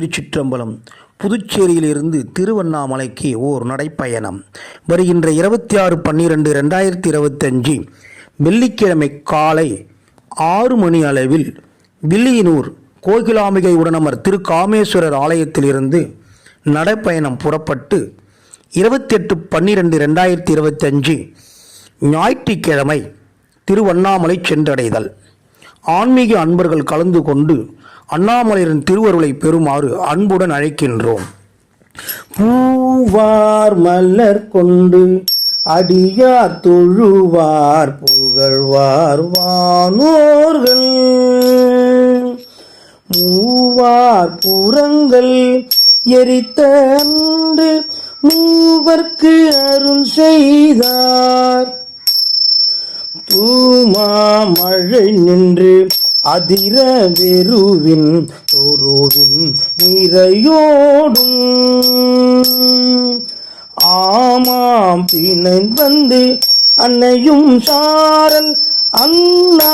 திருச்சிற்றம்பலம். புதுச்சேரியிலிருந்து திருவண்ணாமலைக்கு ஓர் நடைப்பயணம். வருகின்ற 26/12/2025 வெள்ளிக்கிழமை காலை 6 மணி அளவில் வில்லியனூர் கோகிலாம்பிகை உடனமர் திரு காமேஸ்வரர் ஆலயத்திலிருந்து நடைப்பயணம் புறப்பட்டு 28/12/2025 ஞாயிற்றுக்கிழமை திருவண்ணாமலை சென்றடைதல். ஆன்மீக அன்பர்கள் கலந்து கொண்டு அண்ணாமலையின் திருவருளை பெறுமாறு அன்புடன் அழைக்கின்றோம். பூவார் மலர் கொண்டு அடியார் தொழுவார் புகழ்வார் வானோர்கள், மூவார் புறங்கள் எரித்த அன்று மூவர்க்கு அருள் செய்தார். தூமா மழை நின்று அதிர வெறுவின் தொருவின் நிறையோடும், ஆமாம் பிணை வந்து அன்னையும் சாரல் அண்ணாமலையாரே.